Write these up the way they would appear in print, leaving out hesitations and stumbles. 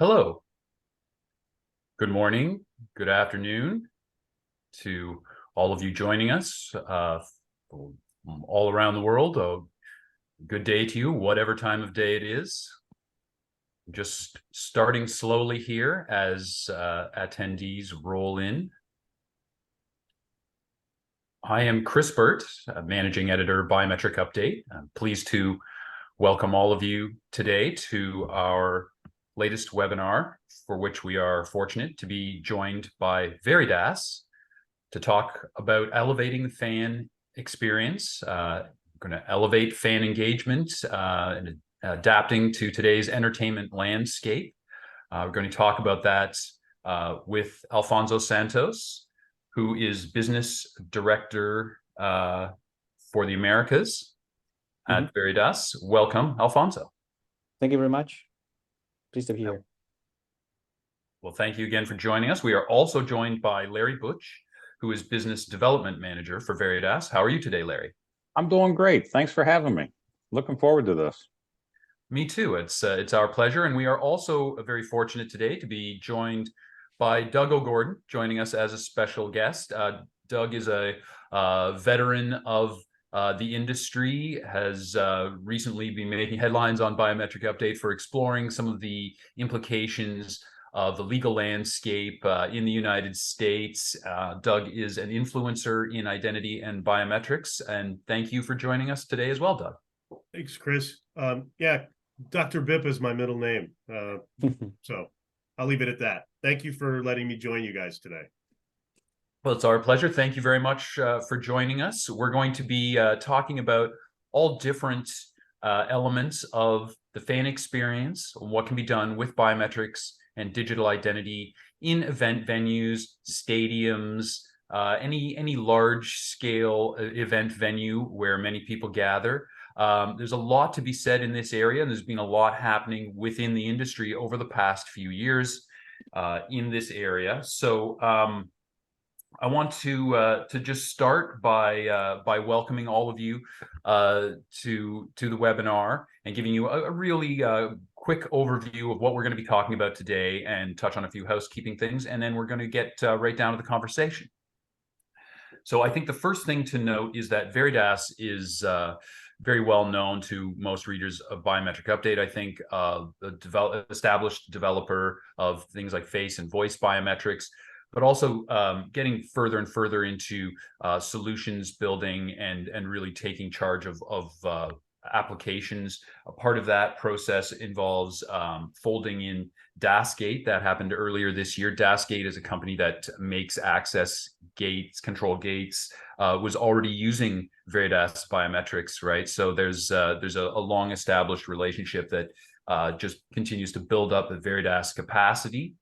Hello, good morning, good afternoon to all of you joining us all around the world. Good day to you, whatever time of day it is. Just starting slowly here as attendees roll in. I am Chris Burt, Managing Editor, Biometric Update. I'm pleased to welcome all of you today to our latest webinar, for which we are fortunate to be joined by Veridas to talk about elevating the fan experience. We're going to elevate fan engagement and adapting to today's entertainment landscape. We're going to talk about that with Alfonso Santos, who is Business Director for the Americas at Veridas. Welcome, Alfonso. Thank you very much. Pleased to be here. Well, thank you again for joining us. We are also joined by Larry Butch, who is Business Development Manager for Veridas. How are you today, Larry? I'm doing great. Thanks for having me. Looking forward to this. Me too. It's our pleasure. And we are also very fortunate today to be joined by Doug O'Gordon, joining us as a special guest. Doug is a veteran of the industry, has recently been making headlines on Biometric Update for exploring some of the implications of the legal landscape in the United States. Doug is an influencer in identity and biometrics, and thank you for joining us today as well, Doug. Thanks, Chris. Yeah, Dr. Bip is my middle name, so I'll leave it at that. Thank you for letting me join you guys today. Well, it's our pleasure. Thank you very much for joining us. We're going to be talking about all different elements of the fan experience, what can be done with biometrics and digital identity in event venues, stadiums, any large scale event venue where many people gather. There's a lot to be said in this area, and there's been a lot happening within the industry over the past few years in this area. So I want to just start by welcoming all of you to the webinar and giving you a really quick overview of what we're going to be talking about today and touch on a few housekeeping things, and then we're going to get right down to the conversation. So I think the first thing to note is that Veridas is very well known to most readers of Biometric Update. I think established developer of things like face and voice biometrics, but also getting further and further into solutions building and really taking charge of applications. A part of that process involves folding in DasGate. That happened earlier this year. DasGate is a company that makes access gates, control gates, was already using Veridas biometrics, right? So there's a long established relationship that just continues to build up the Veridas capacity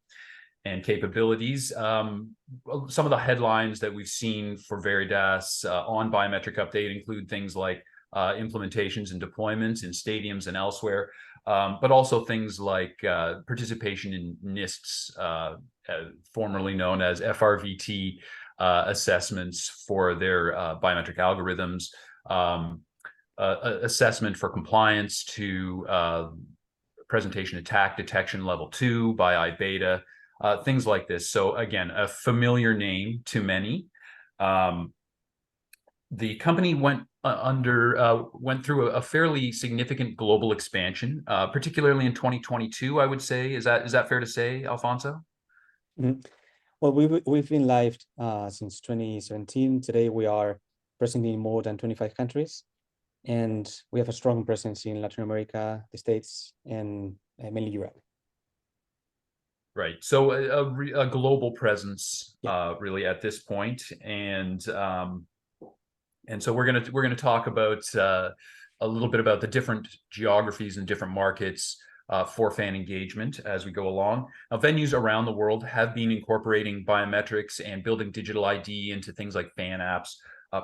and capabilities. Some of the headlines that we've seen for Veridas on Biometric Update include things like implementations and deployments in stadiums and elsewhere, but also things like participation in NIST's, formerly known as FRVT assessments for their biometric algorithms, assessment for compliance to presentation attack detection level 2 by iBeta, things like this. So again, a familiar name to many. The company went through a fairly significant global expansion, particularly in 2022, I would say. Is that fair to say, Alfonso? Mm-hmm. Well, we've been live since 2017. Today we are present in more than 25 countries, and we have a strong presence in Latin America, the States, and mainly Europe. Right. So a global presence, really, at this point, and so we're gonna talk about a little bit about the different geographies and different markets for fan engagement as we go along. Now, venues around the world have been incorporating biometrics and building digital ID into things like fan apps,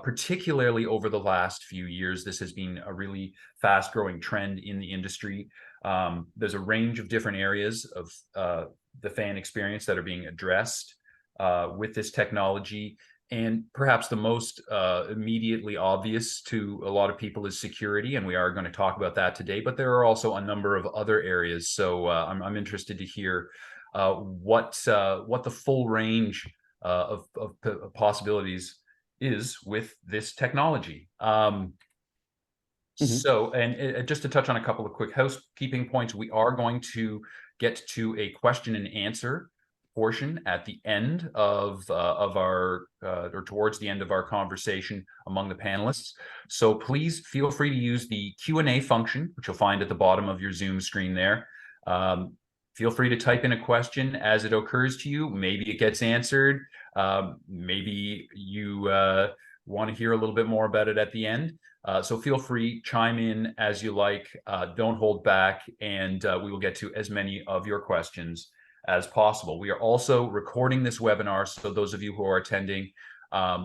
particularly over the last few years. This has been a really fast-growing trend in the industry. There's a range of different areas of the fan experience that are being addressed with this technology. And perhaps the most immediately obvious to a lot of people is security, and we are going to talk about that today. But there are also a number of other areas. So I'm interested to hear what the full range of possibilities is with this technology. So, and just to touch on a couple of quick housekeeping points, we are going to get to a question and answer portion at the end of our or towards the end of our conversation among the panelists. So please feel free to use the Q&A function, which you'll find at the bottom of your Zoom screen there. Feel free to type in a question as it occurs to you. Maybe it gets answered. Maybe you want to hear a little bit more about it at the end. So feel free, chime in as you like, don't hold back, and we will get to as many of your questions as possible. We are also recording this webinar, so those of you who are attending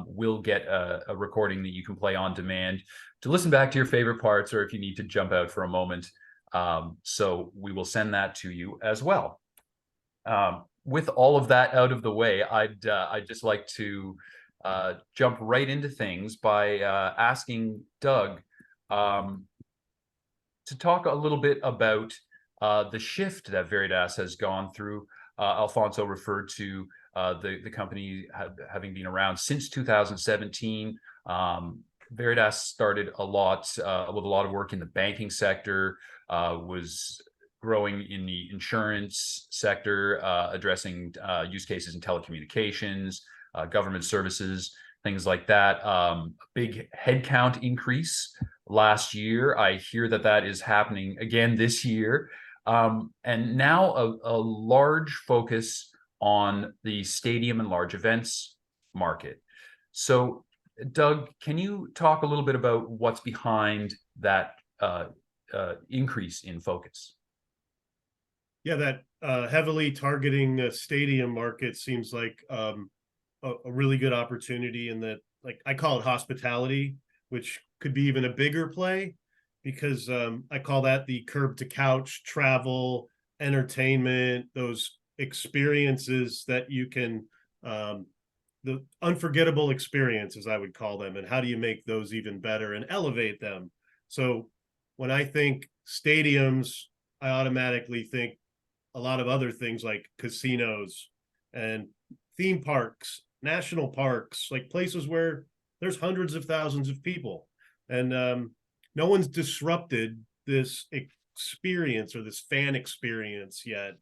will get a recording that you can play on demand to listen back to your favorite parts, or if you need to jump out for a moment. So we will send that to you as well. With all of that out of the way, I'd just like to jump right into things by asking Doug to talk a little bit about the shift that Veridas has gone through. Alfonso referred to the company having been around since 2017. Veridas started with a lot of work in the banking sector, was growing in the insurance sector, addressing use cases in telecommunications, government services, things like that. Big headcount increase last year. I hear that is happening again this year. And now a large focus on the stadium and large events market. So, Doug, can you talk a little bit about what's behind that increase in focus? Yeah, that heavily targeting stadium market seems like a really good opportunity in that, like, I call it hospitality, which could be even a bigger play, because I call that the curb to couch travel, entertainment, those experiences that you can, the unforgettable experiences, I would call them, and how do you make those even better and elevate them? So when I think stadiums, I automatically think a lot of other things like casinos and theme parks, national parks, like places where there's hundreds of thousands of people, and no one's disrupted this experience or this fan experience yet.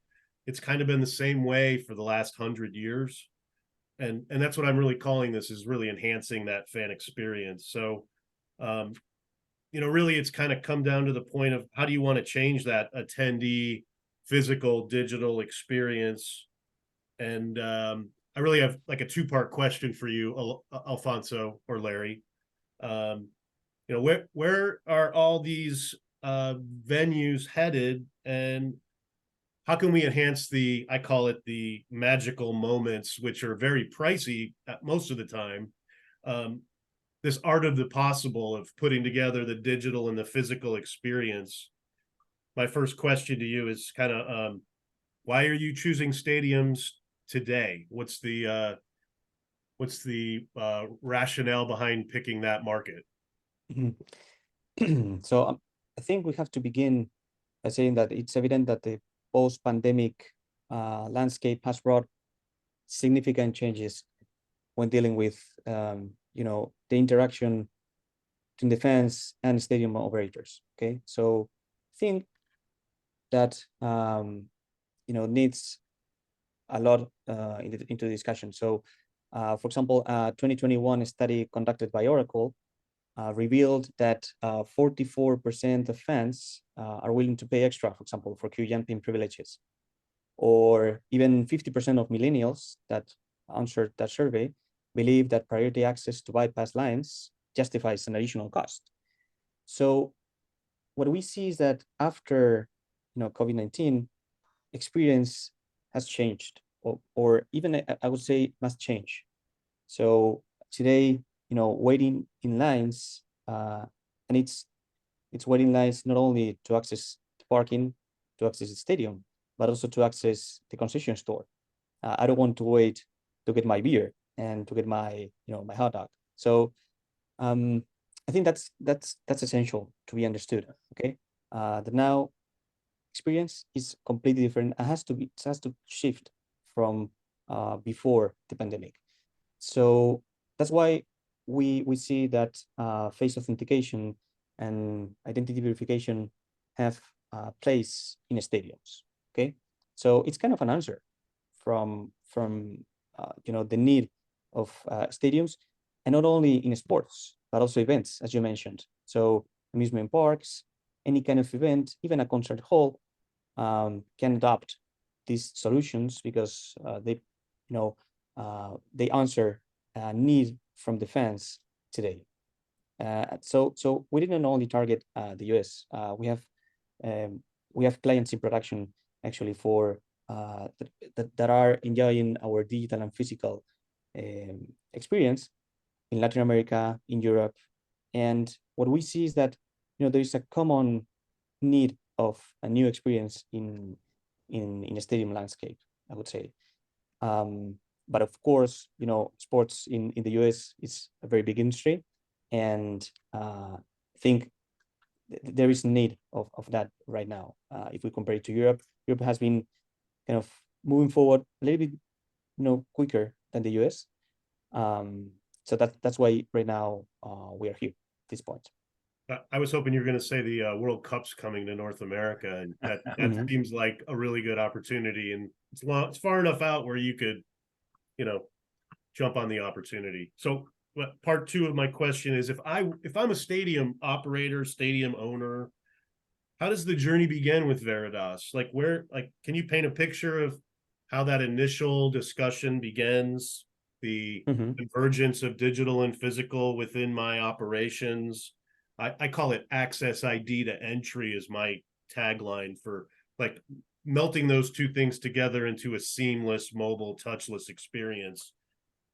It's kind of been the same way for the last 100 years. And that's what I'm really calling this, is really enhancing that fan experience. So, really it's kind of come down to the point of how do you want to change that attendee physical digital experience? And I really have like a two-part question for you, Alfonso or Larry. Where are all these venues headed, and how can we enhance I call it the magical moments, which are very pricey most of the time, this art of the possible of putting together the digital and the physical experience? My first question to you is kind of, why are you choosing stadiums today? What's the rationale behind picking that market? So I think we have to begin by saying that it's evident that the post-pandemic landscape has brought significant changes when dealing with the interaction between the fans and stadium operators. Okay, so I think that needs a lot into the discussion. So, for example, 2021 study conducted by Oracle revealed that 44% of fans are willing to pay extra, for example, for queue jumping privileges, or even 50% of millennials that answered that survey believe that priority access to bypass lines justifies an additional cost. So what we see is that after COVID-19, experience has changed, or even I would say must change. So today, waiting in lines, and it's waiting lines not only to access the parking, to access the stadium, but also to access the concession store. I don't want to wait to get my beer. and to get my my hot dog. So I think that's essential to be understood. Okay, the now experience is completely different. It has to shift from before the pandemic. So that's why we see that face authentication and identity verification have place in stadiums. Okay, so it's kind of an answer from the need of stadiums, and not only in sports but also events, as you mentioned. So amusement parks, any kind of event, even a concert hall, can adopt these solutions because they answer a need from the fans today. So we didn't only target the US. We have clients in production actually for that are enjoying our digital and physical experience in Latin America, in Europe, and what we see is that there is a common need of a new experience in a stadium landscape, I would say. But of course, sports in the US is a very big industry, and I think there is a need of that right now. If we compare it to Europe, Europe has been kind of moving forward a little bit, quicker than the US. So that's why right now we are here at this point. I was hoping you were going to say the World Cup's coming to North America, and that seems like a really good opportunity. And it's far enough out where you could, jump on the opportunity. So, part two of my question is: if I'm a stadium operator, stadium owner, how does the journey begin with Veridas? Can you paint a picture of how that initial discussion begins? The convergence of digital and physical within my operations. I call it access ID to entry is my tagline for melting those two things together into a seamless mobile touchless experience.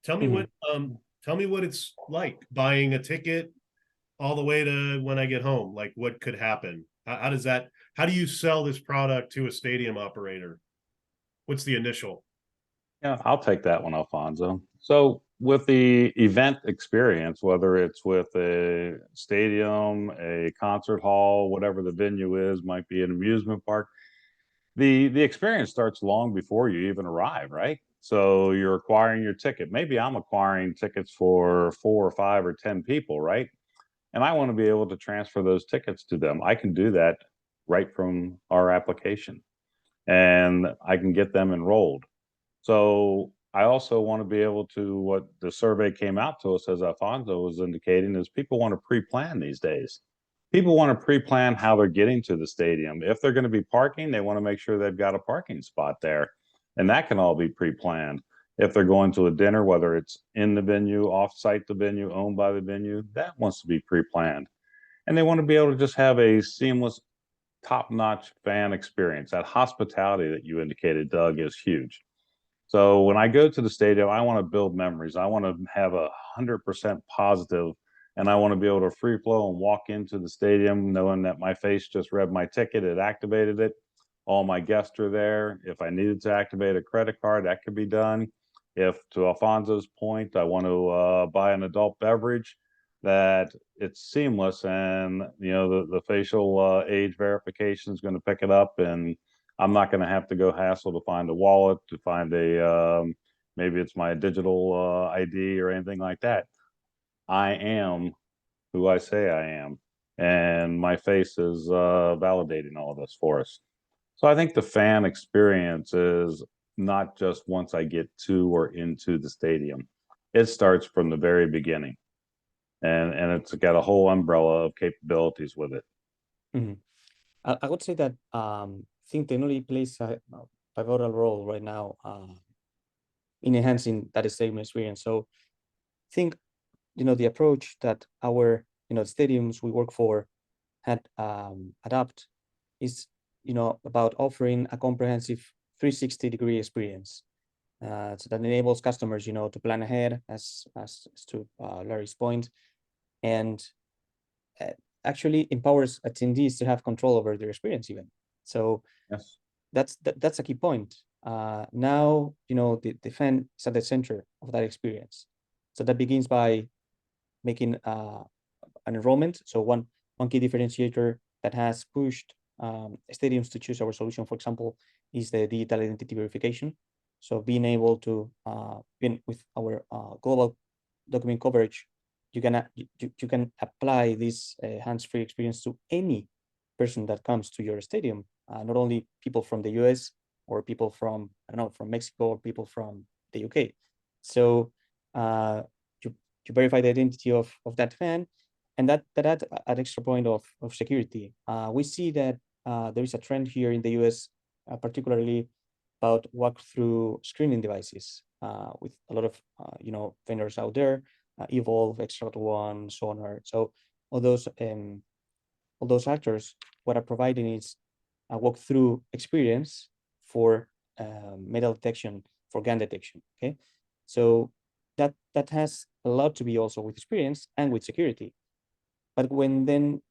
Tell me what it's like buying a ticket all the way to when I get home. Like, what could happen? How do you sell this product to a stadium operator? What's the initial? Yeah, I'll take that one, Alfonso. So with the event experience, whether it's with a stadium, a concert hall, whatever the venue is, might be an amusement park, the experience starts long before you even arrive, right? So you're acquiring your ticket. Maybe I'm acquiring tickets for 4 or 5 or 10 people, right? And I want to be able to transfer those tickets to them. I can do that right from our application, and I can get them enrolled. So I also want to be able to, what the survey came out to us, as Alfonso was indicating, is people want to pre-plan these days. People want to pre-plan how they're getting to the stadium. If they're going to be parking, they want to make sure they've got a parking spot there. And that can all be pre-planned. If they're going to a dinner, whether it's in the venue, off-site the venue, owned by the venue, that wants to be pre-planned. And they want to be able to just have a seamless, top-notch fan experience. That hospitality that you indicated, Doug, is huge. So when I go to the stadium, I want to build memories. I want to have 100% positive, and I want to be able to free flow and walk into the stadium knowing that my face just read my ticket, it activated it. All my guests are there. If I needed to activate a credit card, that could be done. If, to Alfonso's point, I want to buy an adult beverage, that it's seamless, and the facial age verification is going to pick it up, and I'm not going to have to go hassle to find a wallet, to find maybe it's my digital ID or anything like that. I am who I say I am, and my face is validating all of this for us. So I think the fan experience is not just once I get to or into the stadium. It starts from the very beginning, and it's got a whole umbrella of capabilities with it. I would say that I think technology plays a pivotal role right now in enhancing that stadium experience. So I think the approach that our stadiums we work for had adopt is about offering a comprehensive 360-degree experience. So that enables customers to plan ahead, as to Larry's point, and actually empowers attendees to have control over their experience even. So Yes, that's a key point. Now, the fan is at the center of that experience. So that begins by making an enrollment. So one key differentiator that has pushed stadiums to choose our solution, for example, is the digital identity verification. So being able to, with our global document coverage, you can apply this hands-free experience to any person that comes to your stadium, not only people from the US or people from, I don't know, from Mexico or people from the UK. So you verify the identity of that fan, and that adds an extra point of security. We see that there is a trend here in the US, particularly about walk-through screening devices with a lot of vendors out there, Evolve, Extract One, Sonar. So all those actors, what are providing is a walk-through experience for metal detection, for gun detection. Okay, so that has a lot to be also with experience and with security. But when then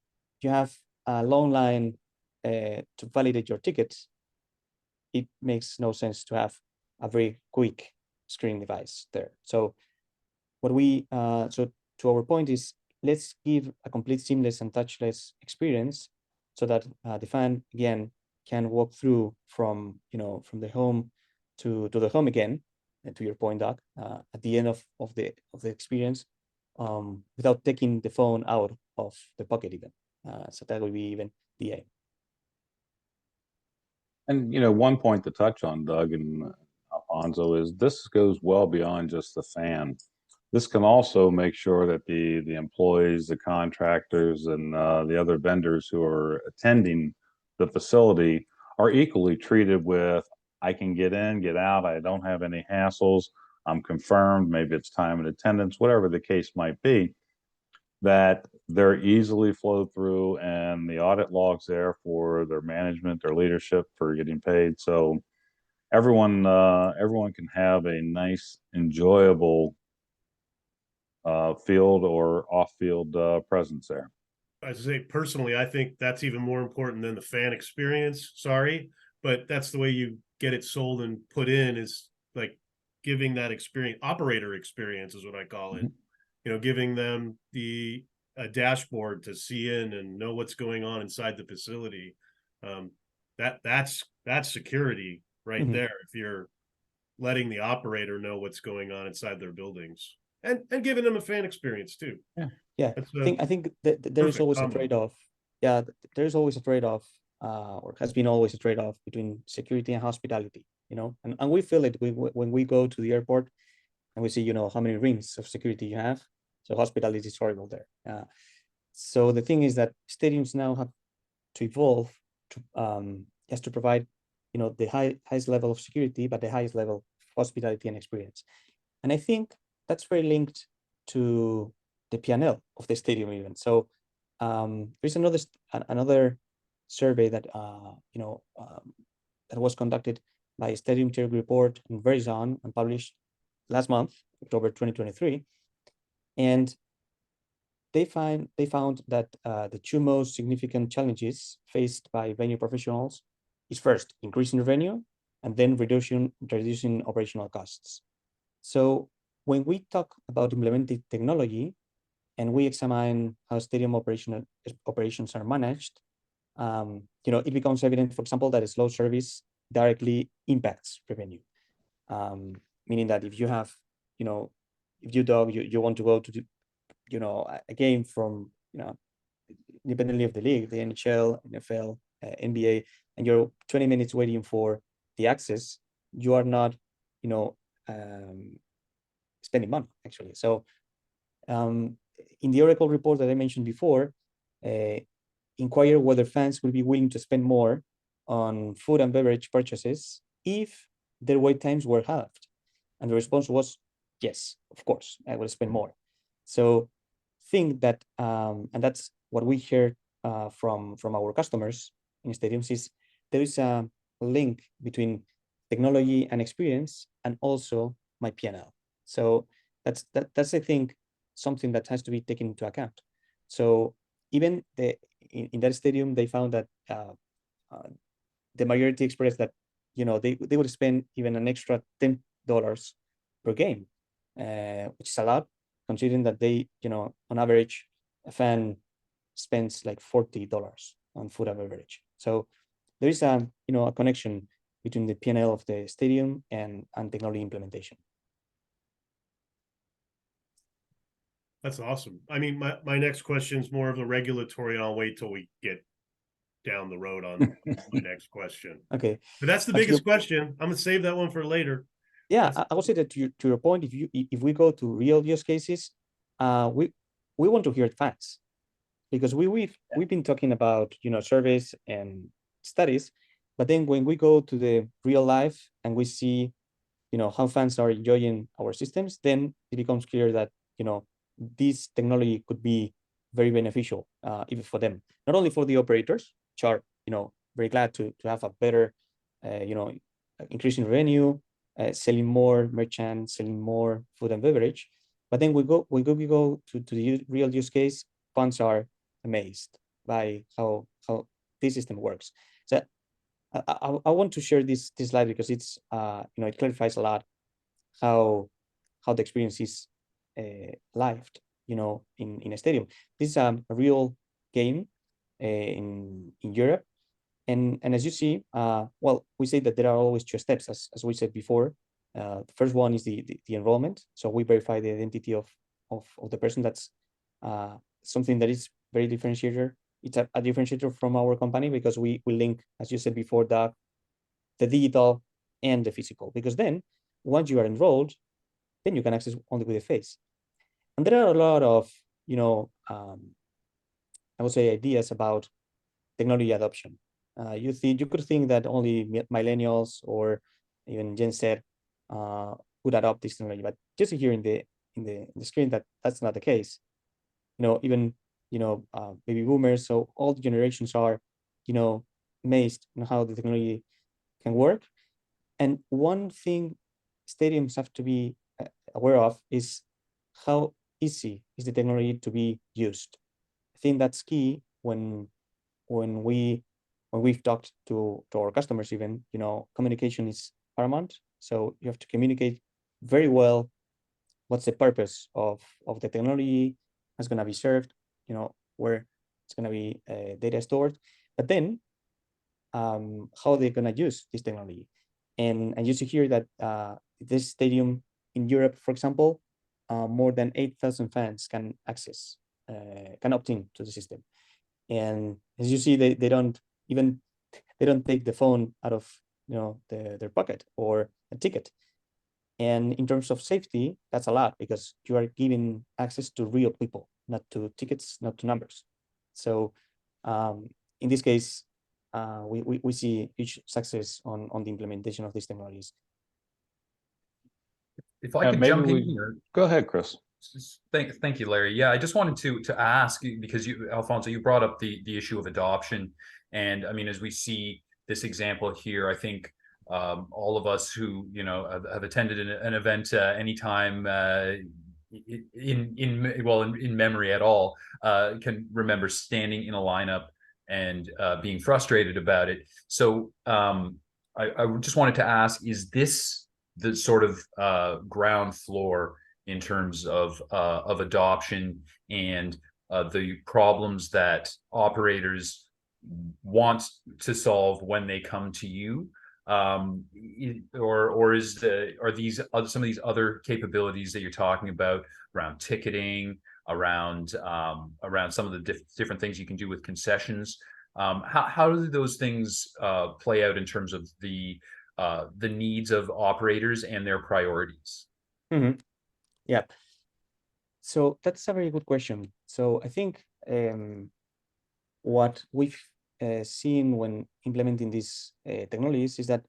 you have a long line to validate your tickets, it makes no sense to have a very quick screening device there. So what so to our point is, let's give a complete seamless and touchless experience so that the fan again can walk through from the home to the home again, and to your point, Doc, at the end of the experience, without taking the phone out of the pocket even. So that will be even the aim. And one point to touch on, Doug and Alfonso, is this goes well beyond just the fan. This can also make sure that the employees, the contractors, and the other vendors who are attending the facility are equally treated with, I can get in, get out, I don't have any hassles, I'm confirmed, maybe it's time and attendance, whatever the case might be, that they're easily flowed through, and the audit logs there for their management, their leadership, for getting paid. So everyone can have a nice, enjoyable field or off-field presence there. I say personally, I think that's even more important than the fan experience. Sorry, but that's the way you get it sold and put in, is like giving that experience, operator experience is what I call it. Giving them a dashboard to see in and know what's going on inside the facility. That's security right there. If you're letting the operator know what's going on inside their buildings, and giving them a fan experience too. Yeah, I think that there is always a trade-off. Yeah, there's always a trade-off, or has been always a trade-off between security and hospitality. And we feel it when we go to the airport and we see how many rings of security you have. So hospitality is horrible there. So the thing is that stadiums now have to evolve to just to provide the highest level of security, but the highest level of hospitality and experience. And I think that's very linked to the P&L of the stadium even. So there's another survey that that was conducted by Stadium Tier Report and Veridas and published last month, October 2023, and they found that the two most significant challenges faced by venue professionals is, first, increasing revenue, and then reducing operational costs. So when we talk about implementing technology and we examine how stadium operations are managed, it becomes evident, for example, that a slow service directly impacts revenue. Meaning that if you have, if you want to go to a game from, independently of the league, the NHL, NFL, NBA, and you're 20 minutes waiting for the access, you are not, spending money, actually. So in the Oracle report that I mentioned before, inquire whether fans will be willing to spend more on food and beverage purchases if their wait times were halved. And the response was, yes, of course, I will spend more. So think that, and that's what we hear from our customers in stadiums, is there is a link between technology and experience, and also my P&L. So that's I think something that has to be taken into account. So even in that stadium, they found that the majority expressed that they would spend even an extra $10 per game, which is a lot, considering that they, on average, a fan spends like $40 on food and beverage. So there is a connection between the P&L of the stadium and technology implementation. That's awesome. I mean, my next question is more of the regulatory, and I'll wait till we get down the road on my next question. Okay. But that's the But biggest question. I'm gonna save that one for later. Yeah, I would say that to your point, if we go to real use cases, we want to hear facts, because we've been talking about surveys and studies, but then when we go to the real life and we see how fans are enjoying our systems, then it becomes clear that this technology could be very beneficial, even for them, not only for the operators, which are very glad to have a better increasing revenue, selling more merchant, selling more food and beverage. But then we go to the real use case, fans are amazed by how this system works. So I want to share this slide because it's it clarifies a lot how the experience is lived in a stadium. This is a real game in Europe. And as you see, well, we say that there are always two steps, as we said before. The first one is the enrollment. So we verify the identity of the person. That's something that is very differentiator. It's a differentiator from our company, because we link, as you said before, the digital and the physical. Because then, once you are enrolled, then you can access only with a face. And there are a lot of I would say ideas about technology adoption. You could think that only millennials or even Gen Z would adopt this technology, but just here in the screen, that's not the case. Even baby boomers, so all the generations are amazed on how the technology can work. And one thing stadiums have to be aware of is how easy is the technology to be used. I think that's key when we've talked to our customers. Even communication is paramount, so you have to communicate very well what's the purpose of the technology, that's going to be served, where it's going to be data stored, but then how they're going to use this technology. And you see here that this stadium in Europe, for example, more than 8,000 fans can access, can opt in to the system. And as you see, they don't take the phone out of their pocket or a ticket. And in terms of safety, that's a lot, because you are giving access to real people, not to tickets, not to numbers. So in this case, we see huge success on the implementation of these technologies. If I could jump in here. Go ahead, Chris. Thank you, Larry. Yeah, I just wanted to ask, because Alfonso, you brought up the issue of adoption. And I mean, as we see this example here, I think all of us who have attended an event anytime in memory at all can remember standing in a lineup and being frustrated about it. So I just wanted to ask, is this the sort of ground floor in terms of adoption and the problems that operators want to solve when they come to you, or are these some of these other capabilities that you're talking about around ticketing, around some of the different things you can do with concessions? How do those things play out in terms of the needs of operators and their priorities? Mm-hmm. Yeah. So that's a very good question. So I think what we've seen when implementing these technologies is that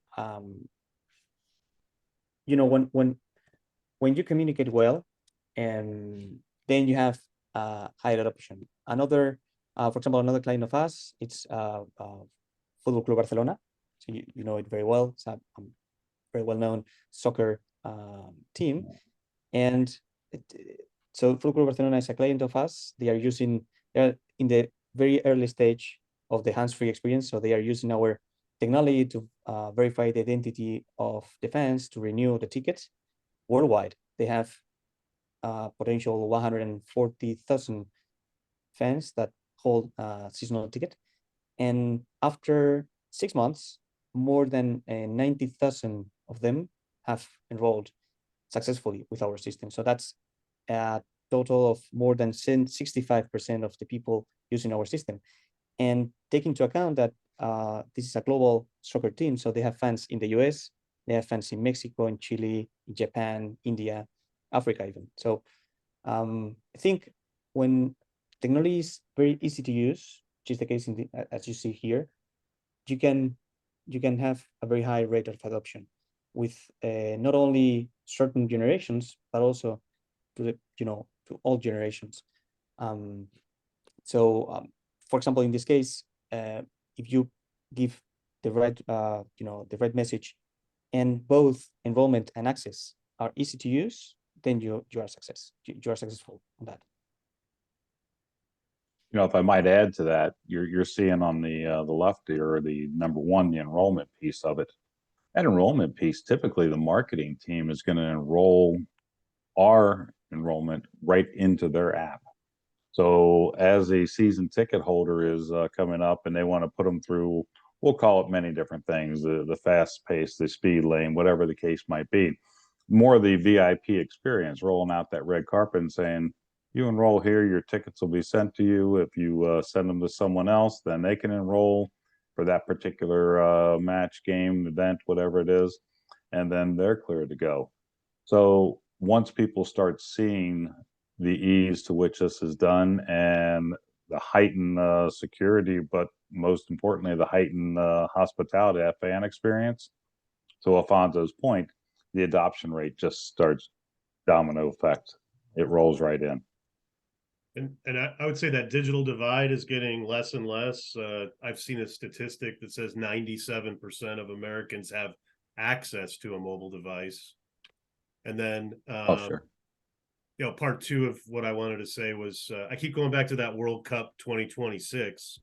when you communicate well, and then you have higher adoption. For example, another client of us, it's Football Club Barcelona. So you know it very well. It's a very well-known soccer team. And so Football Club Barcelona is a client of us. They're in the very early stage of the hands-free experience. So they are using our technology to verify the identity of the fans to renew the tickets worldwide. They have potential 140,000 fans that hold a seasonal ticket. And after 6 months, more than 90,000 of them have enrolled successfully with our system. So that's a total of more than 65% of the people using our system. And take into account that this is a global soccer team, so they have fans in the US, they have fans in Mexico, in Chile, in Japan, India, Africa even. So I think when technology is very easy to use, which is the case in as you see here, you can have a very high rate of adoption with not only certain generations but also to the to all generations. For example, in this case, if you give the right the right message, and both enrollment and access are easy to use, then you are successful on that. If I might add to that, you're seeing on the left here, the number one, the enrollment piece of it. That enrollment piece, typically the marketing team is going to enroll our enrollment right into their app. So as a season ticket holder is coming up and they want to put them through, we'll call it many different things, the fast pace, the speed lane, whatever the case might be, more of the VIP experience, rolling out that red carpet and saying, you enroll here, your tickets will be sent to you. If you send them to someone else, then they can enroll for that particular match, game, event, whatever it is, and then they're clear to go. So once people start seeing the ease to which this is done and the heightened security, but most importantly, the heightened hospitality, that fan experience, to Alfonso's point, the adoption rate just starts domino effect. It rolls right in. And I would say that digital divide is getting less and less. I've seen a statistic that says 97% of Americans have access to a mobile device. And then, Sure. Part two of what I wanted to say was, I keep going back to that World Cup 2026.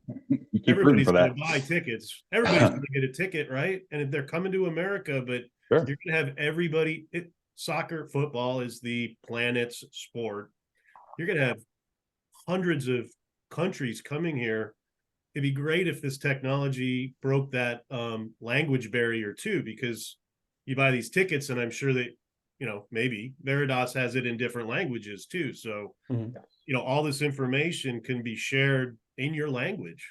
Everybody's going to buy tickets. Everybody's going to get a ticket, right? And if they're coming to America, but sure, you're going to have everybody. Soccer, football is the planet's sport. You're going to have hundreds of countries coming here. It'd be great if this technology broke that language barrier too, because you buy these tickets, and I'm sure that maybe Veridas has it in different languages too. So all this information can be shared in your language.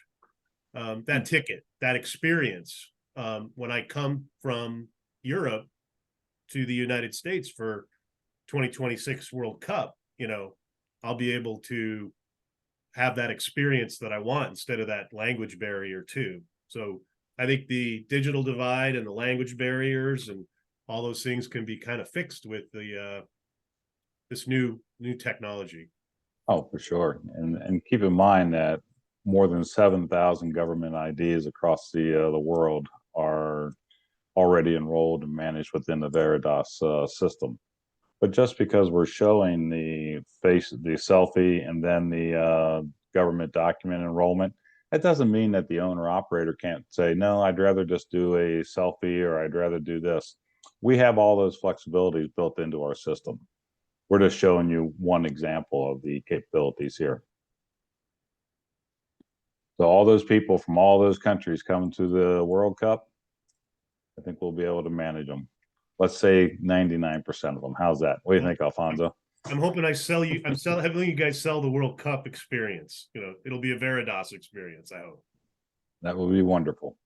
That ticket, that experience. When I come from Europe to the United States for 2026 World Cup, I'll be able to have that experience that I want instead of that language barrier too. So I think the digital divide and the language barriers and all those things can be kind of fixed with the this new technology. Oh, for sure. And keep in mind that more than 7,000 government IDs across the world are already enrolled and managed within the Veridas system. But just because we're showing the selfie and then the government document enrollment, that doesn't mean that the owner operator can't say, no, I'd rather just do a selfie or I'd rather do this. We have all those flexibilities built into our system. We're just showing you one example of the capabilities here. So all those people from all those countries coming to the World Cup, I think we'll be able to manage them. Let's say 99% of them. How's that? What do you think, Alfonso? I'm hoping I'm having you guys sell the World Cup experience. It'll be a Veridas experience, I hope. That would be wonderful.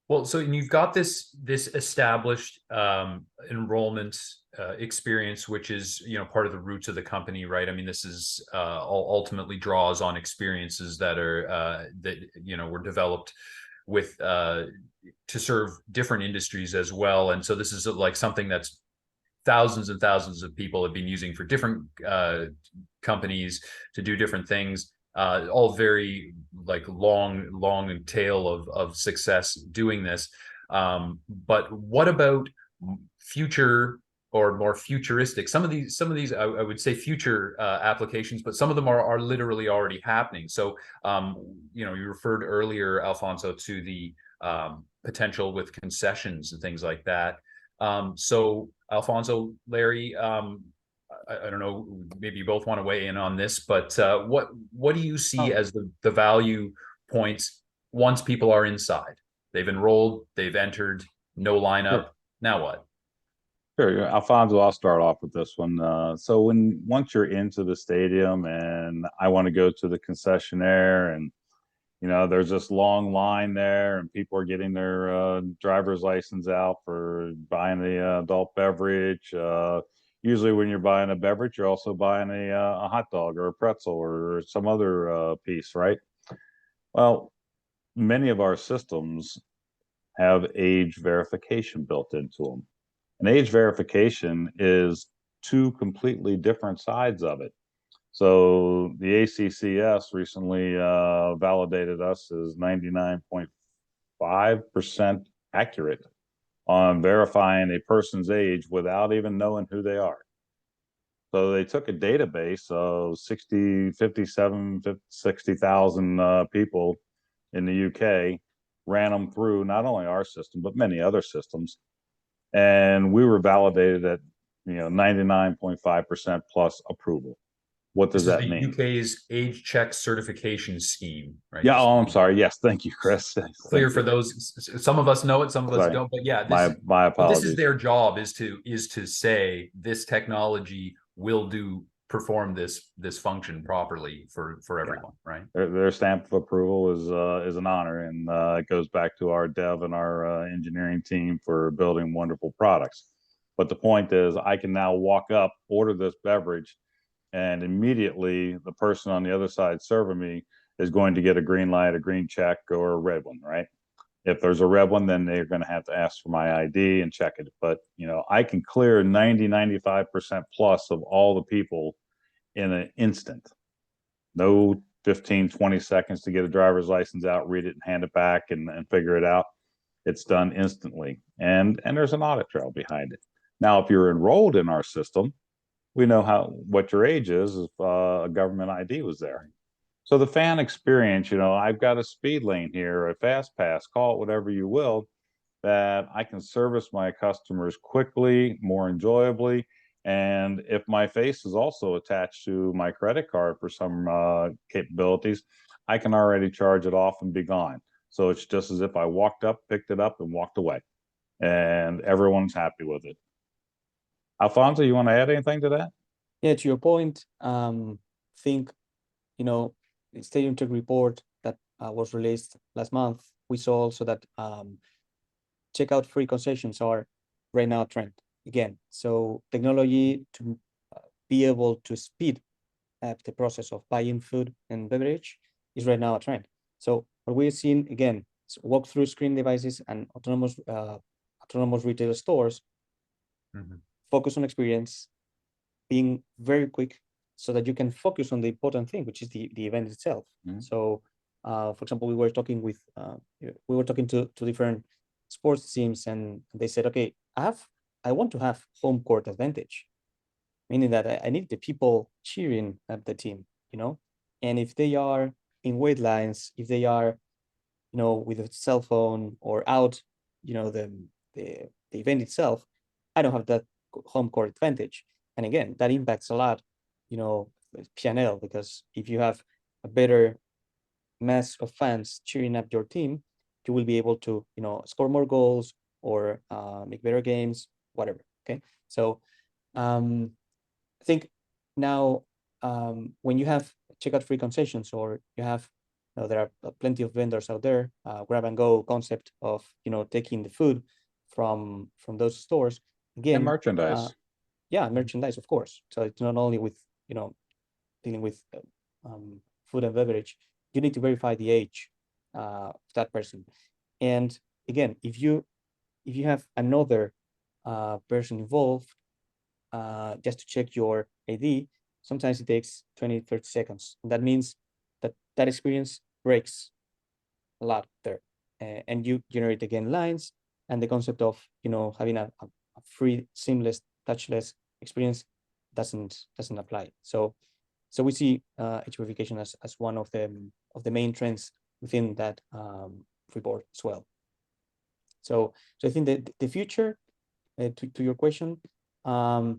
Well, so you've got this established enrollment experience, which is part of the roots of the company, right? I mean, this is ultimately draws on experiences that are were developed with to serve different industries as well. And so this is like something that's thousands and thousands of people have been using for different companies to do different things. All very like long tail of success doing this. But what about future or more futuristic? Some of these I would say future applications, but some of them are literally already happening. So you referred earlier, Alfonso, to the potential with concessions and things like that. So Alfonso, Larry, I don't know, maybe you both want to weigh in on this, but what do you see as the value points once people are inside? They've enrolled, they've entered, no lineup. Sure. Now what? Sure, Alfonso, I'll start off with this one. So once you're into the stadium and I want to go to the concessionaire, and there's this long line there and people are getting their driver's license out for buying the adult beverage. Usually when you're buying a beverage, you're also buying a hot dog or a pretzel or some other piece, right? Well, many of our systems have age verification built into them. And age verification is two completely different sides of it. So the ACCS recently validated us as 99.5% accurate on verifying a person's age without even knowing who they are. So they took a database of 60,000 people in the UK, ran them through not only our system, but many other systems. And we were validated at 99.5% plus approval. What does that mean? UK's age check certification scheme, right? Yeah. Oh, I'm sorry. Yes. Thank you, Chris. Clear for those. Some of us know it, some of us don't. But yeah, my apologies. This is their job, is to say this technology will perform this function properly for everyone, right? Their stamp of approval is an honor, and it goes back to our dev and our engineering team for building wonderful products. But the point is, I can now walk up, order this beverage, and immediately the person on the other side serving me is going to get a green light, a green check, or a red one, right? If there's a red one, then they're going to have to ask for my ID and check it. But, I can clear 95% plus of all the people in an instant. No 15, 20 seconds to get a driver's license out, read it and hand it back and figure it out. It's done instantly. And there's an audit trail behind it. Now, if you're enrolled in our system, we know what your age is if a government ID was there. So the fan experience, I've got a speed lane here, a fast pass, call it whatever you will, that I can service my customers quickly, more enjoyably. And if my face is also attached to my credit card for some capabilities, I can already charge it off and be gone. So it's just as if I walked up, picked it up, and walked away. And everyone's happy with it. Alfonso, you want to add anything to that? Yeah, to your point, think, the Stadium Tech report that was released last month, we saw also that checkout free concessions are right now a trend again. So technology to be able to speed up the process of buying food and beverage is right now a trend. So what we're seeing again is walk-through screen devices and autonomous retail stores focus on experience, being very quick, so that you can focus on the important thing, which is the event itself. So, for example, we were talking to different sports teams, and they said, okay, I want to have home court advantage, meaning that I need the people cheering at the team, and if they are in wait lines, if they are, with a cell phone or out, the event itself, I don't have that home court advantage. And again, that impacts a lot, P&L, because if you have a better mass of fans cheering up your team, you will be able to, score more goals or make better games, whatever. Okay. So I think now when you have checkout free concessions, or you have, there are plenty of vendors out there, grab and go concept of, taking the food from those stores. Again, and merchandise. Yeah, merchandise, of course. So it's not only with, dealing with food and beverage. You need to verify the age of that person. And again, if you have another person involved, just to check your ID, sometimes it takes 20, 30 seconds. And that means that experience breaks a lot there. And you generate again lines, and the concept of, having a free, seamless, touchless experience doesn't apply. So we see age verification as one of the main trends within that report as well. So I think that the future, to your question, I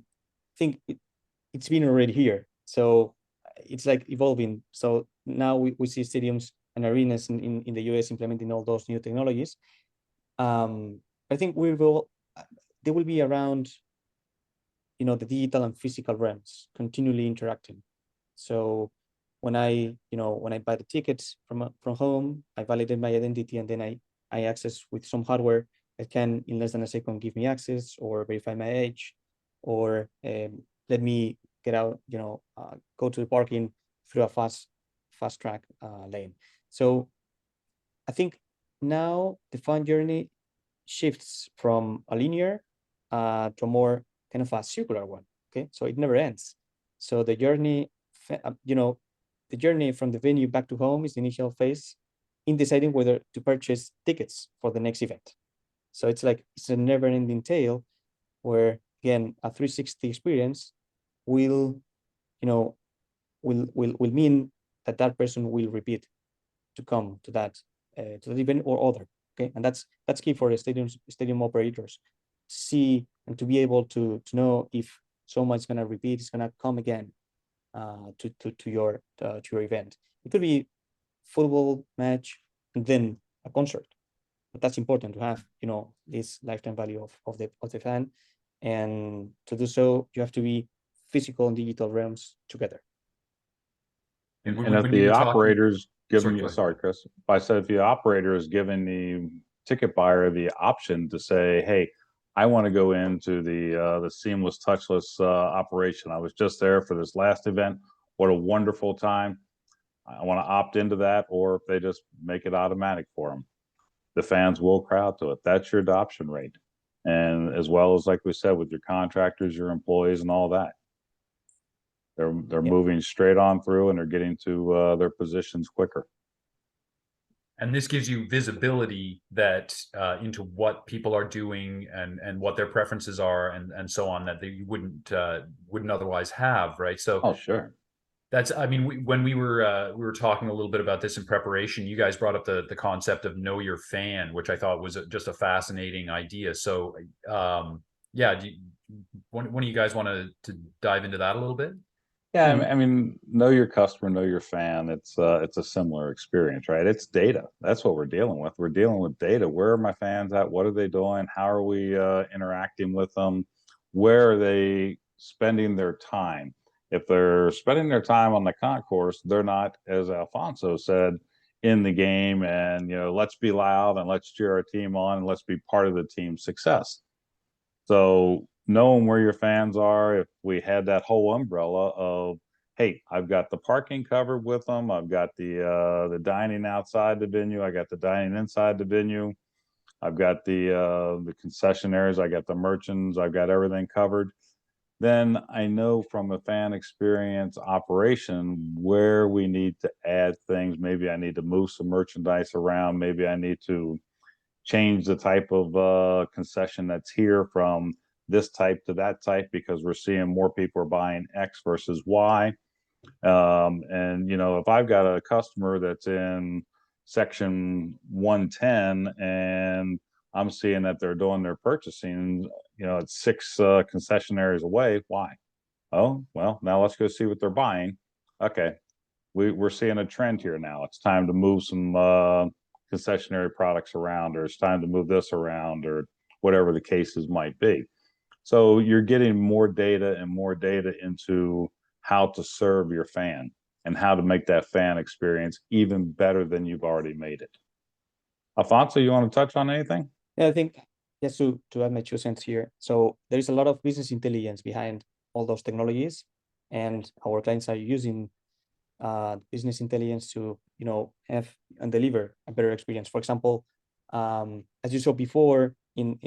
think it's been already here. So it's like evolving. So now we see stadiums and arenas in the US implementing all those new technologies. I think they will be around, the digital and physical realms continually interacting. So when I buy the tickets from home, I validate my identity, and then I access with some hardware that can, in less than a second, give me access or verify my age, or let me get out, go to the parking through a fast track lane. So I think now the fan journey shifts from a linear to a more kind of a circular one. Okay, so it never ends. So the journey, the journey from the venue back to home is the initial phase in deciding whether to purchase tickets for the next event. So it's a never-ending tale where, again, a 360 experience will mean that person will repeat to come to that event or other. Okay, and that's key for the stadium operators to see and to be able to know if someone's gonna repeat, is gonna come again to your event. It could be football match and then a concert, but that's important to have, this lifetime value of the fan, and to do so you have to be physical and digital realms together. And And if when you the were talking, operator's giving Sorry, you, go ahead. sorry, Chris, I said if the operator is giving the ticket buyer the option to say, hey, I want to go into the seamless touchless operation. I was just there for this last event. What a wonderful time. I want to opt into that, or if they just make it automatic for them, the fans will crowd to it. That's your adoption rate. And as well as, like we said, with your contractors, your employees, and all that. They're moving straight on through, and they're getting to their positions quicker. and this gives you visibility that into what people are doing and what their preferences are and so on, that you wouldn't otherwise have, right? So Oh, sure. that's, I mean, when we were talking a little bit about this in preparation, you guys brought up the concept of know your fan, which I thought was just a fascinating idea. So yeah, one of you guys want to dive into that a little bit? Yeah, I mean, know your customer, know your fan. It's a similar experience, right? It's data. That's what we're dealing with. We're dealing with data. Where are my fans at? What are they doing? How are we interacting with them? Where are they spending their time? If they're spending their time on the concourse, they're not, as Alfonso said, in the game. And let's be loud and let's cheer our team on and let's be part of the team's success. So knowing where your fans are, if we had that whole umbrella of, hey, I've got the parking covered with them, I've got the dining outside the venue, I got the dining inside the venue, I've got the concessionaires, I got the merchants, I've got everything covered, then I know from a fan experience operation where we need to add things. Maybe I need to move some merchandise around, maybe I need to change the type of concession that's here from this type to that type because we're seeing more people are buying X versus Y. And if I've got a customer that's in section 110 and I'm seeing that they're doing their purchasing, it's 6 concessionaires away. Why? Oh, well, now let's go see what they're buying. Okay, we're seeing a trend here now. It's time to move some concessionary products around, or it's time to move this around, or whatever the cases might be. So you're getting more data and more data into how to serve your fan and how to make that fan experience even better than you've already made it. Alfonso, you want to touch on anything? Yeah, I think just to add my 2 cents here. So there is a lot of business intelligence behind all those technologies, and our clients are using business intelligence to have and deliver a better experience. For example, as you saw before with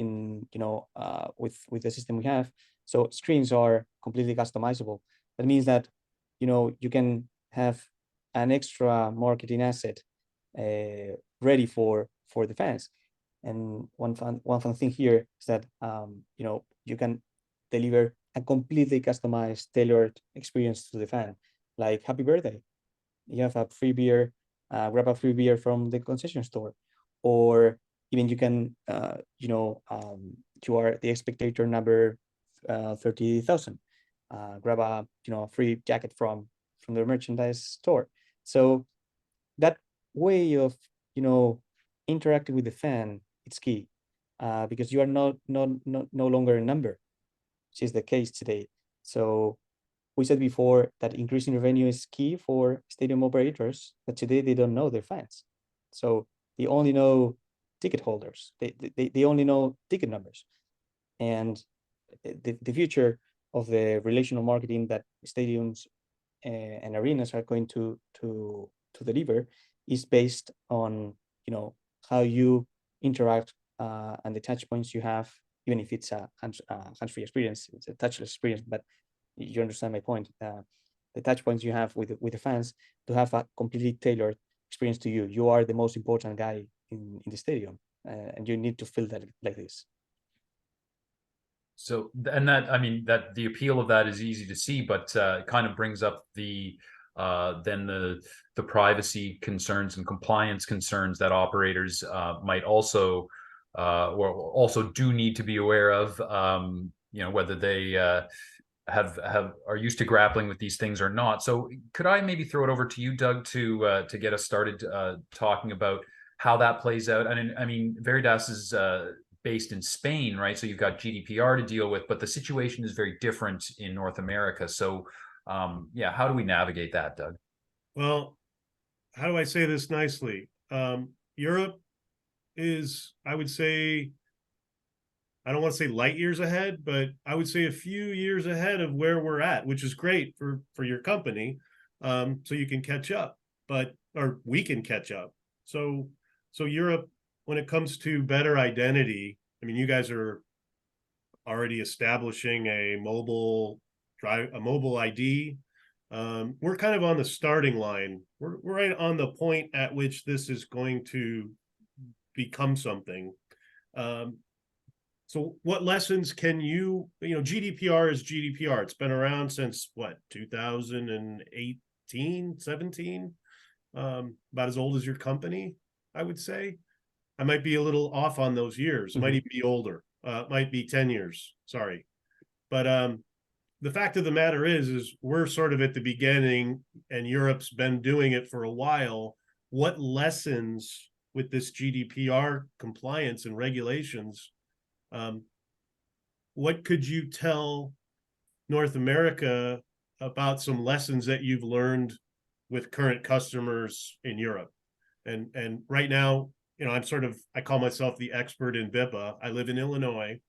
the system we have, so screens are completely customizable. That means that you can have an extra marketing asset ready for the fans. And one fun thing here is that you can deliver a completely customized, tailored experience to the fan, like happy birthday. You have a free beer, grab a free beer from the concession store, or even you can, you are the spectator number 30,000. Grab a free jacket from the merchandise store. So that way of interacting with the fan, it's key, because you are no longer a number, which is the case today. So we said before that increasing revenue is key for stadium operators, but today they don't know their fans. So they only know ticket holders. They only know ticket numbers. And the future of the relational marketing that stadiums and arenas are going to deliver is based on how you interact and the touch points you have, even if it's a hands-free experience, it's a touchless experience, but you understand my point. The touch points you have with the fans to have a completely tailored experience to you. You are the most important guy in the stadium, and you need to feel that like this. So, and that, I mean, that the appeal of that is easy to see, but it kind of brings up the then the privacy concerns and compliance concerns that operators might also or also do need to be aware of. Whether they are used to grappling with these things or not. So, could I maybe throw it over to you, Doug, to get us started talking about how that plays out? And I mean, Veridas is based in Spain, right? So you've got GDPR to deal with, but the situation is very different in North America. So, how do we navigate that, Doug? Well, how do I say this nicely? Europe is, I would say, I don't want to say light years ahead, but I would say a few years ahead of where we're at, which is great for your company, so you can catch up, or we can catch up. So Europe, when it comes to better identity, I mean, you guys are already establishing a mobile ID. We're kind of on the starting line. We're right on the point at which this is going to become something. So what lessons can GDPR is GDPR. It's been around since what, 2018, 17? About as old as your company, I would say. I might be a little off on those years. It might even be older. It might be 10 years. Sorry. But the fact of the matter is we're sort of at the beginning, and Europe's been doing it for a while. What lessons with this GDPR compliance and regulations, what could you tell North America about some lessons that you've learned with current customers in Europe? And right now, I call myself the expert in BIPA. I live in Illinois,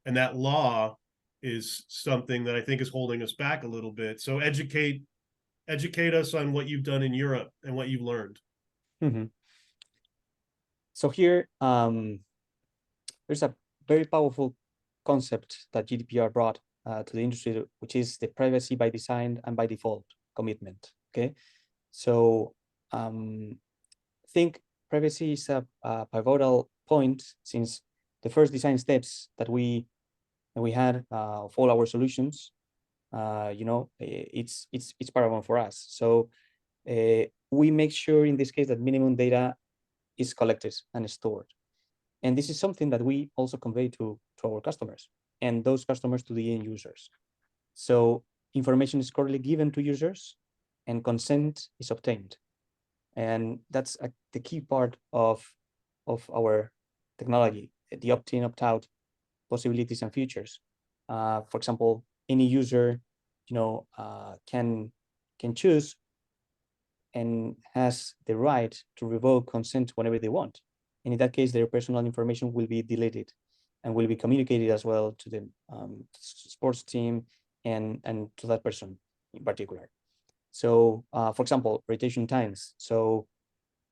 and that law is something that I think is holding us back a little bit. So educate us on what you've done in Europe and what you've learned. Mm-hmm. So here, there's a very powerful concept that GDPR brought to the industry, which is the privacy by design and by default commitment. Okay, so I think privacy is a pivotal point, since the first design steps that we had of all our solutions, it's paramount for us. So we make sure in this case that minimum data is collected and stored. And this is something that we also convey to our customers, and those customers to the end users. So information is correctly given to users and consent is obtained. And that's the key part of our technology, the opt-in, opt-out possibilities and features. For example, any user, can choose and has the right to revoke consent whenever they want. And in that case, their personal information will be deleted and will be communicated as well to the sports team and to that person in particular. So, for example, rotation times. So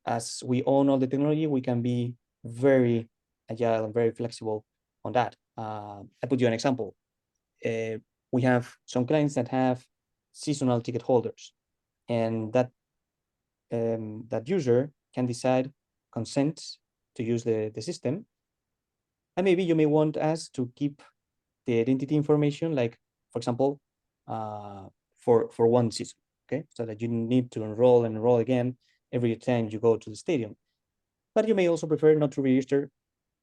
as we own all the technology, we can be very agile and very flexible on that. I put you an example. We have some clients that have seasonal ticket holders, and that user can decide consent to use the system. And maybe you may want us to keep the identity information, like, for example, for one season, okay? So that you need to enroll again every time you go to the stadium. But you may also prefer not to register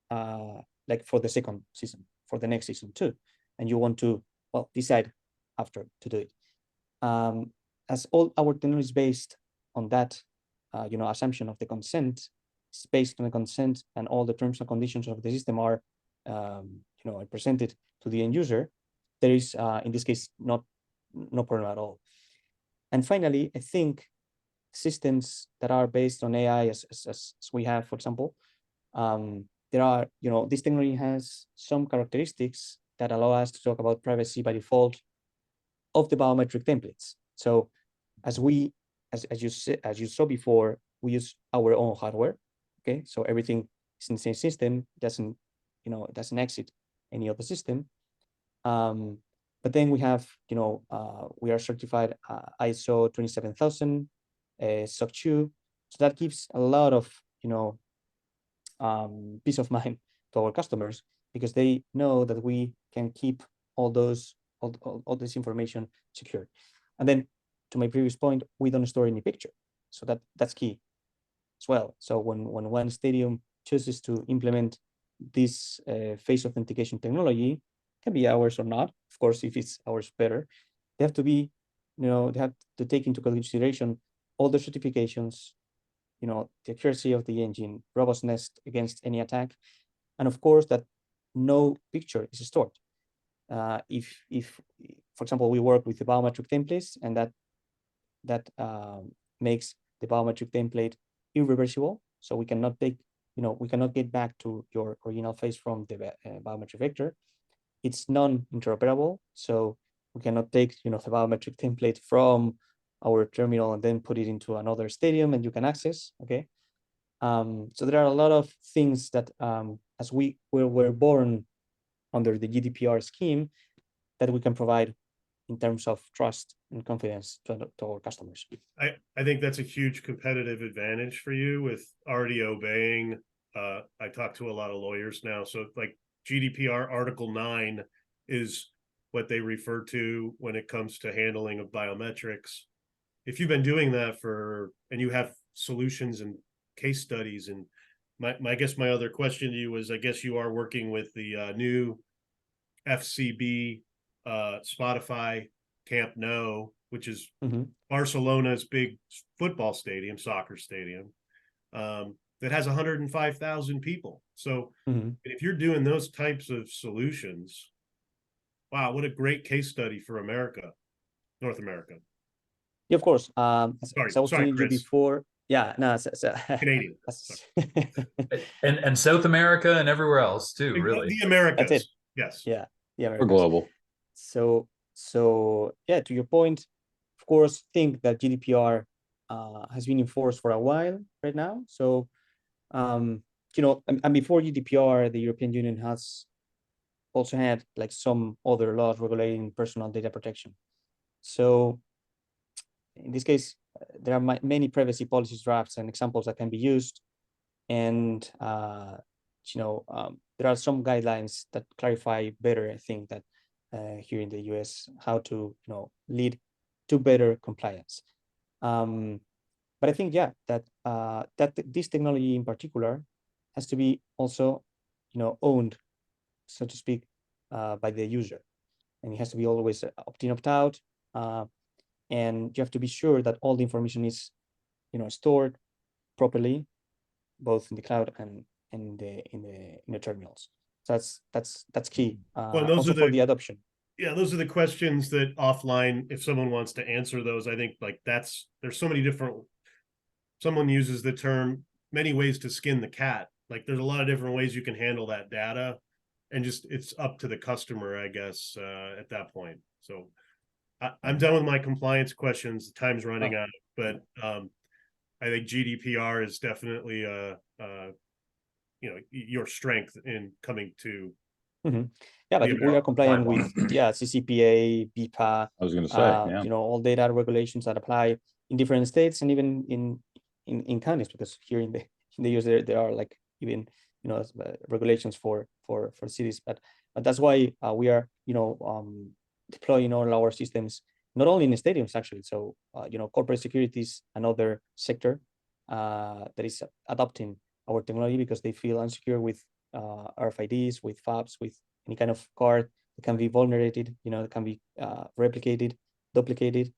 like for the second season, for the next season too, and you want to, well, decide after to do it. As all our technology is based on that, assumption of the consent, it's based on the consent, and all the terms and conditions of the system are, presented to the end user. There is, in this case, no problem at all. And finally, I think systems that are based on AI, as we have, for example, there are, this technology has some characteristics that allow us to talk about privacy by default of the biometric templates. So as you saw before, we use our own hardware. Okay, so everything is in the same system, doesn't exit any other system. But then we have, we are certified ISO 27000, SOC 2. So that gives a lot of, peace of mind to our customers, because they know that we can keep all this information secure. And then, to my previous point, we don't store any picture. So that's key as well. So when one stadium chooses to implement this face authentication technology, can be ours or not. Of course, if it's ours, better. They have to be, they have to take into consideration all the certifications, the accuracy of the engine, robustness against any attack, and of course that no picture is stored. If for example, we work with the biometric templates, and that makes the biometric template irreversible, so we cannot take, we cannot get back to your original face from the biometric vector. It's non-interoperable, so we cannot take, the biometric template from our terminal and then put it into another stadium and you can access. Okay, so there are a lot of things that, as we were born under the GDPR scheme, that we can provide in terms of trust and confidence to our customers. I think that's a huge competitive advantage for you with already obeying. I talk to a lot of lawyers now, so like GDPR Article 9 is what they refer to when it comes to handling of biometrics. If you've been doing that and you have solutions and case studies, and I guess my other question to you was, I guess you are working with the new FCB Spotify Camp Nou, which is Barcelona's big football stadium, soccer stadium, that has 105,000 people. So if you're doing those types of solutions, wow, what a great case study for America, North America. Yeah, of course. As I was telling you Chris. before, yeah, no, Canadian. and South America and everywhere else too, really. The Americas. That's it. Yes. Yeah, the We're Americas. global. So yeah, to your point, of course, think that GDPR has been enforced for a while right now. So, and before GDPR, the European Union has also had like some other laws regulating personal data protection. So in this case, there are many privacy policies drafts and examples that can be used. And, there are some guidelines that clarify better, I think, that here in the US, how to, lead to better compliance. But I think, yeah, that this technology in particular has to be also, owned, so to speak, by the user. And it has to be always opt-in, opt-out. And you have to be sure that all the information is, stored properly, both in the cloud and in the terminals. So that's key. Well, also for the adoption. Yeah, those are the questions that offline, if someone wants to answer those, I think like there's so many different. Someone uses the term many ways to skin the cat. Like there's a lot of different ways you can handle that data, and just it's up to the customer, I guess, at that point. So I'm done with my compliance questions. The time's running out, but I think GDPR is definitely your strength in coming to. Yeah, but we are compliant with CCPA, BPA. I was going to say, all data regulations that apply in different states and even in counties, because here in the US there are like even regulations for cities, but that's why we are deploying all our systems not only in the stadiums actually. So corporate security is another sector that is adopting our technology because they feel insecure with RFIDs, with fobs, with any kind of card that can be vulnerated, that can be replicated, duplicated.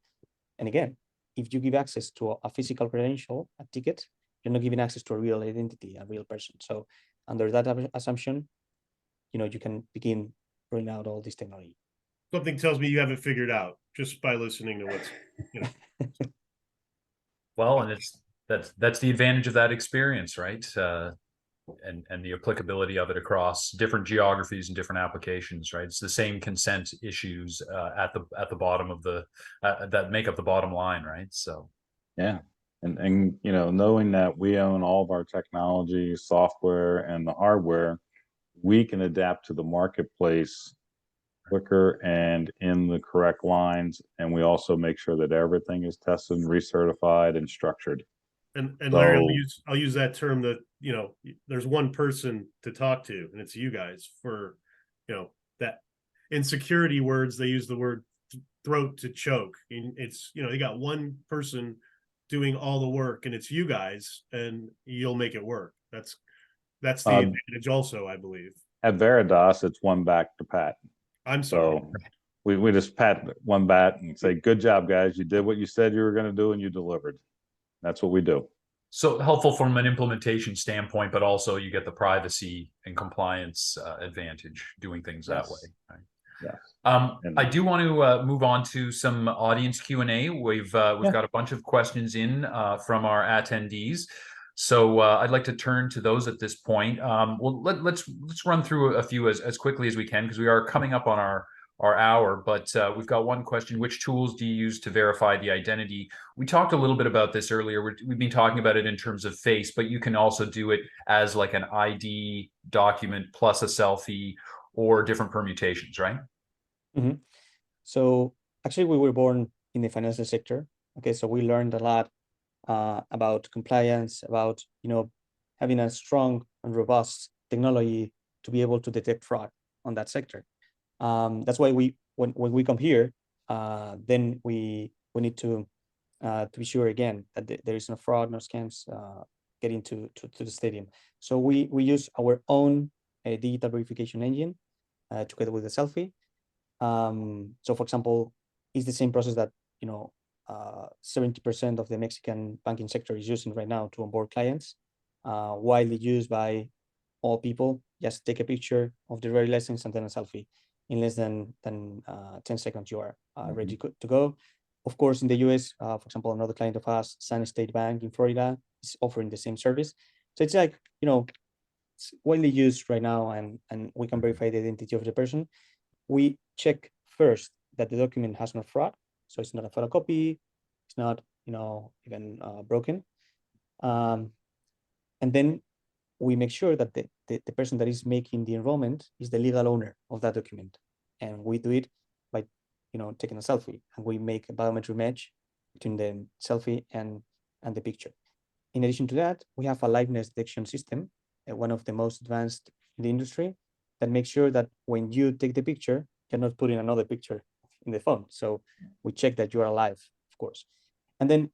And again, if you give access to a physical credential, a ticket, you're not giving access to a real identity, a real person. So under that assumption, you can begin rolling out all this technology. Something tells me you have it figured out just by listening to what's, Well, and that's the advantage of that experience, right? And the applicability of it across different geographies and different applications, right? It's the same consent issues at the bottom of the that make up the bottom line, right? So Yeah. And knowing that we own all of our technology, software, and the hardware, we can adapt to the marketplace quicker and in the correct lines. And we also make sure that everything is tested and recertified and structured. and Larry, So- I'll use that term that, there's one person to talk to, and it's you guys for, that in security words, they use the word throat to choke. And it's, you got one person doing all the work, and it's you guys, and you'll make it work. That's the advantage also, I believe. At Veridas, it's one back to Pat. I'm sorry. So we just pat one bat and say, good job, guys. You did what you said you were going to do, and you delivered. That's what we do. So helpful from an implementation standpoint, but also you get the privacy and compliance advantage doing things that way. Right? Yeah. I do want to move on to some audience Q&A. We've got a bunch of questions in from our attendees. So I'd like to turn to those at this point. Well, let's run through a few as quickly as we can, because we are coming up on our hour, but we've got one question. Which tools do you use to verify the identity? We talked a little bit about this earlier. We've been talking about it in terms of face, but you can also do it as like an ID document plus a selfie or different permutations, right? Mm-hmm. So actually, we were born in the financial sector. Okay, so we learned a lot about compliance, about having a strong and robust technology to be able to detect fraud on that sector. That's why when we come here, then we need to be sure again that there is no fraud, no scams getting to the stadium. So we use our own digital verification engine together with the selfie. So for example, it's the same process that 70% of the Mexican banking sector is using right now to onboard clients, widely used by all people. Just take a picture of the driver's license and then a selfie. In less than 10 seconds, you are ready to go. Of course, in the US, for example, another client of ours, Sun State Bank in Florida, is offering the same service. So it's like, it's widely used right now, and we can verify the identity of the person. We check first that the document has no fraud. So it's not a photocopy, it's not, even broken. And then we make sure that the person that is making the enrollment is the legal owner of that document. And we do it by, taking a selfie, and we make a biometric match between the selfie and the picture. In addition to that, we have a liveness detection system, one of the most advanced in the industry, that makes sure that when you take the picture, you're not putting another picture in the phone. So we check that you are alive, of course. And then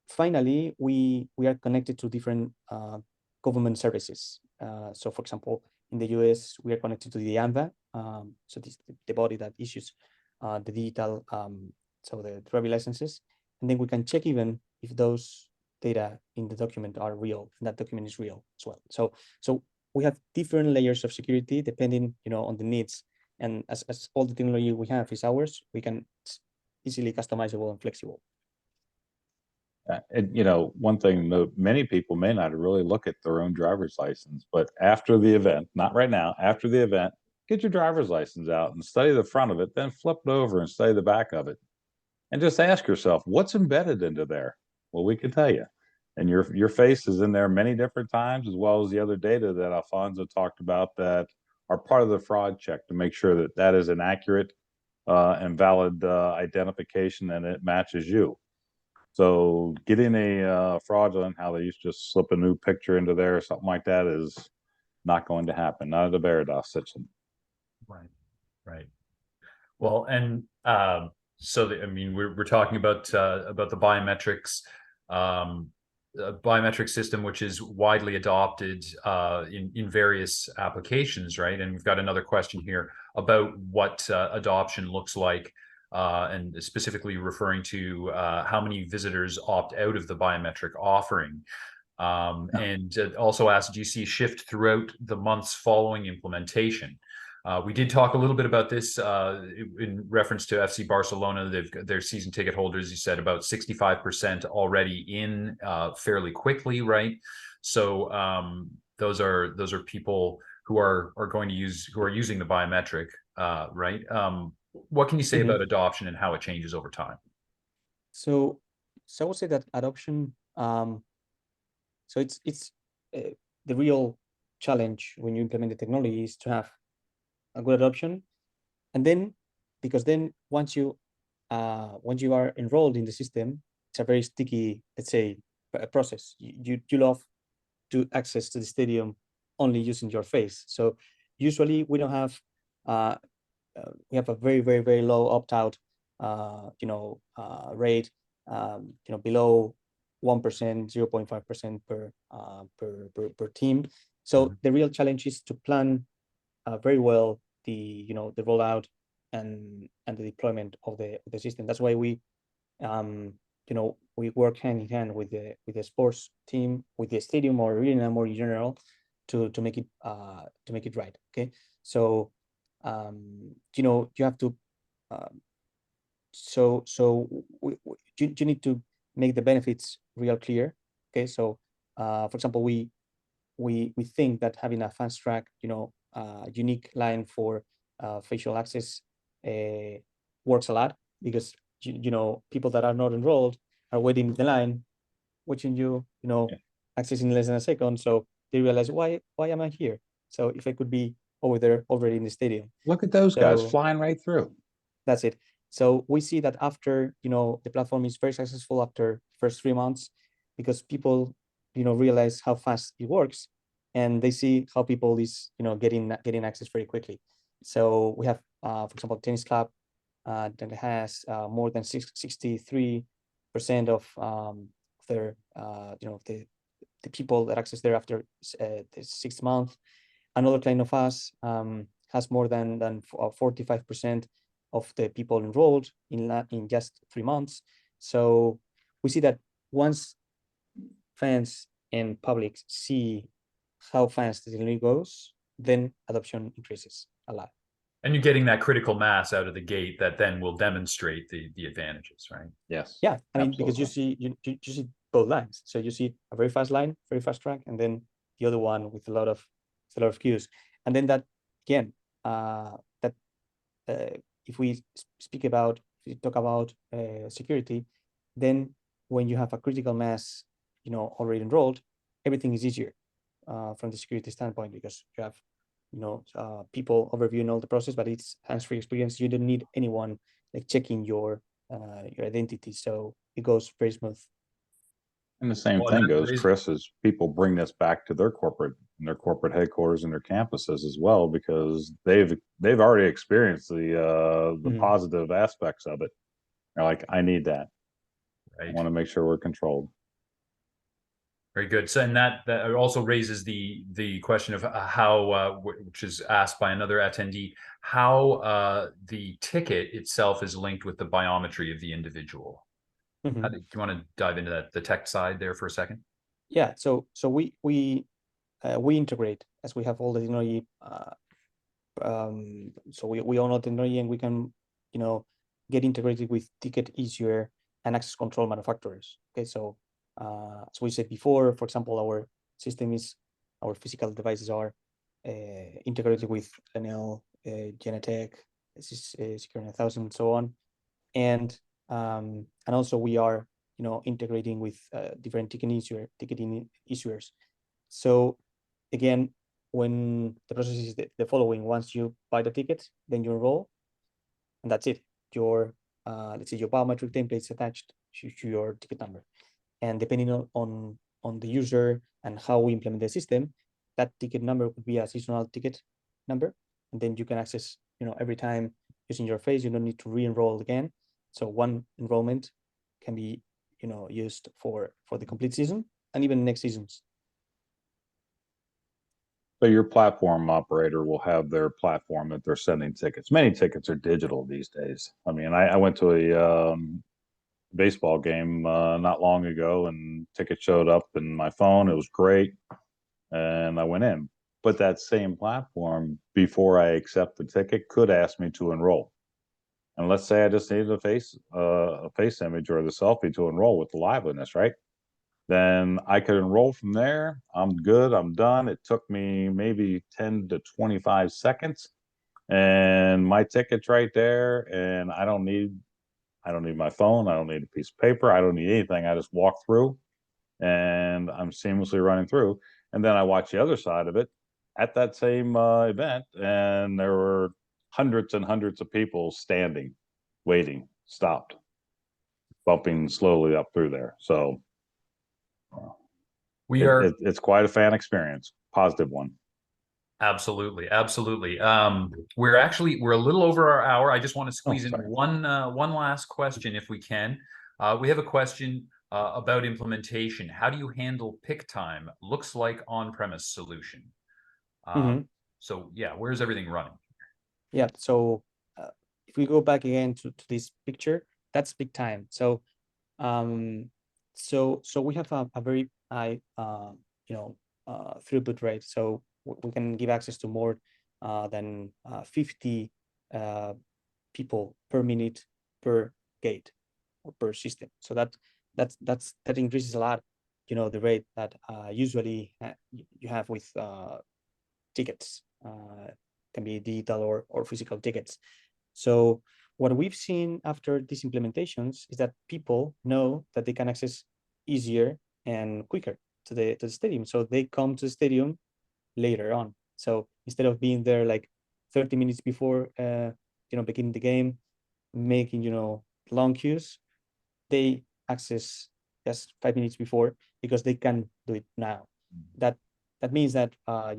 finally, we are connected to different government services. So for example, in the US, we are connected to the AMVA. So this the body that issues the digital, so the driver's licenses. And then we can check even if those data in the document are real, and that document is real as well. So we have different layers of security depending, on the needs. And as all the technology we have is ours, we can easily customizable and flexible. And one thing that many people may not really look at their own driver's license, but after the event, not right now, after the event, get your driver's license out and study the front of it, then flip it over and study the back of it. And just ask yourself, what's embedded into there? Well, we can tell you. And your face is in there many different times, as well as the other data that Alfonso talked about that are part of the fraud check to make sure that that is an accurate and valid identification and it matches you. So getting a fraudulent, how they used to just slip a new picture into there or something like that, is not going to happen. Not at a Veridas system. Right. Well, and so we're talking about the biometrics. biometric system which is widely adopted in various applications, right? And we've got another question here about what adoption looks like, and specifically referring to how many visitors opt out of the biometric offering. And also asked, do you see a shift throughout the months following implementation? We did talk a little bit about this in reference to FC Barcelona. They've got their season ticket holders, you said, about 65% already in fairly quickly, right? So those are people who are going to using the biometric, right? What can you say about adoption and how it changes over time? So I would say that adoption. So it's the real challenge when you implement the technology is to have a good adoption, and then because then once you are enrolled in the system, it's a very sticky, let's say, process. You love to access to the stadium only using your face. So usually we don't have we have a very low opt-out rate, below 1%, 0.5% per team. So the real challenge is to plan very well the rollout and the deployment of the system. That's why we work hand in hand with the sports team, with the stadium or arena more in general, to make it right. Okay, so you have to you need to make the benefits real clear. Okay, so for example, we think that having a fast track, unique line for facial access works a lot, because people that are not enrolled are waiting in the line, watching access in less than a second. So they realize, why am I here? So if I could be over there already in the stadium. Look at those guys flying right through. That's it. So we see that after the platform is very successful after first 3 months, because people realize how fast it works, and they see how people is getting access very quickly. So we have for example, tennis club that has more than 63% of their the people that access there after the 6th month. Another client of us has more than 45% of the people enrolled in just 3 months. So we see that once fans and public see how fast the technology goes, then adoption increases a lot. And you're getting that critical mass out of the gate that then will demonstrate the advantages, right? Yes. Yeah, I mean, absolutely. because you see both lines. So you see a very fast line, very fast track, and then the other one with a lot of queues. And then that again, if we talk about security, then when you have a critical mass, already enrolled, everything is easier from the security standpoint, because you have people overviewing all the process, but it's hands-free experience. You don't need anyone like checking your identity, so it goes very smooth. And the same thing goes, Chris, as people bring this back to their corporate headquarters and their campuses as well, because they've already experienced the positive aspects of it. They're like, I need that. Right. I want to make sure we're controlled. Very good. So, and that also raises the question of how, which is asked by another attendee, how the ticket itself is linked with the biometry of the individual. Do you want to dive into that, the tech side there for a second? Yeah. So we integrate, as we have all the technology. So we own all the technology, and we can get integrated with ticket issuer and access control manufacturers. Okay. So as we said before, for example, our physical devices are integrated with NL, Genetec, Secure 9000, and so on, and also we are integrating with different ticketing issuers. So again, when the process is the following: once you buy the ticket, then you enroll, and that's it. Your let's say your biometric template is attached to your ticket number, and depending on the user and how we implement the system, that ticket number could be a seasonal ticket number, and then you can access every time using your face. You don't need to re-enroll again. So one enrollment can be used for the complete season, and even next seasons. So your platform operator will have their platform that they're sending tickets. Many tickets are digital these days. I mean, I went to a baseball game not long ago, and ticket showed up in my phone. It was great, and I went in. But that same platform, before I accept the ticket, could ask me to enroll. And let's say I just needed a face image or the selfie to enroll with the liveliness, right? Then I could enroll from there. I'm good. I'm done. It took me maybe 10 to 25 seconds, and my ticket's right there. And I don't need my phone. I don't need a piece of paper. I don't need anything. I just walk through, and I'm seamlessly running through. And then I watch the other side of it at that same event, and there were hundreds and hundreds of people standing, waiting, stopped, bumping slowly up through there. So it's quite a fan experience, positive one. Absolutely. We're a little over our hour. I just want to squeeze in one last question if we can. We have a question about implementation. How do you handle pick time? Looks like on-premise solution. So yeah, where's everything running? Yeah, so if we go back again to this picture, that's peak time. So so we have a very high throughput rate. So we can give access to more than 50 people per minute per gate or per system. So that increases a lot, the rate that usually you have with tickets, can be digital or physical tickets. So what we've seen after these implementations is that people know that they can access easier and quicker to the stadium. So they come to the stadium later on. So instead of being there like 30 minutes before beginning the game, making long queues, they access just 5 minutes before because they can do it now. That means that a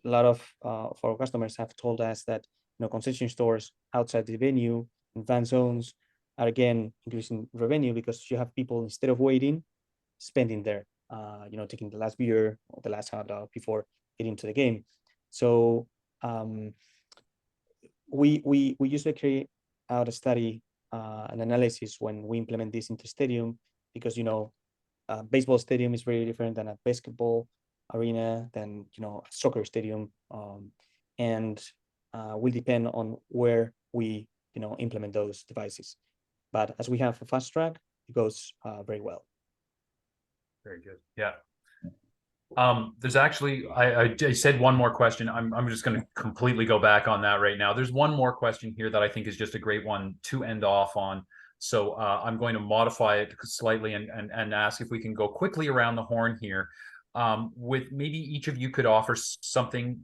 lot of our customers have told us that concession stores outside the venue in fan zones are again increasing revenue because you have people, instead of waiting, spending there, taking the last beer or the last hot dog before getting to the game. So we usually carry out a study, an analysis when we implement this into stadium, because a baseball stadium is very different than a basketball arena, than a soccer stadium, and will depend on where we implement those devices. But as we have a fast track, it goes very well. Very good. Yeah. There's actually, I said one more question. I'm just going to completely go back on that right now. There's one more question here that I think is just a great one to end off on. So I'm going to modify it slightly and ask if we can go quickly around the horn here. With maybe each of you could offer something,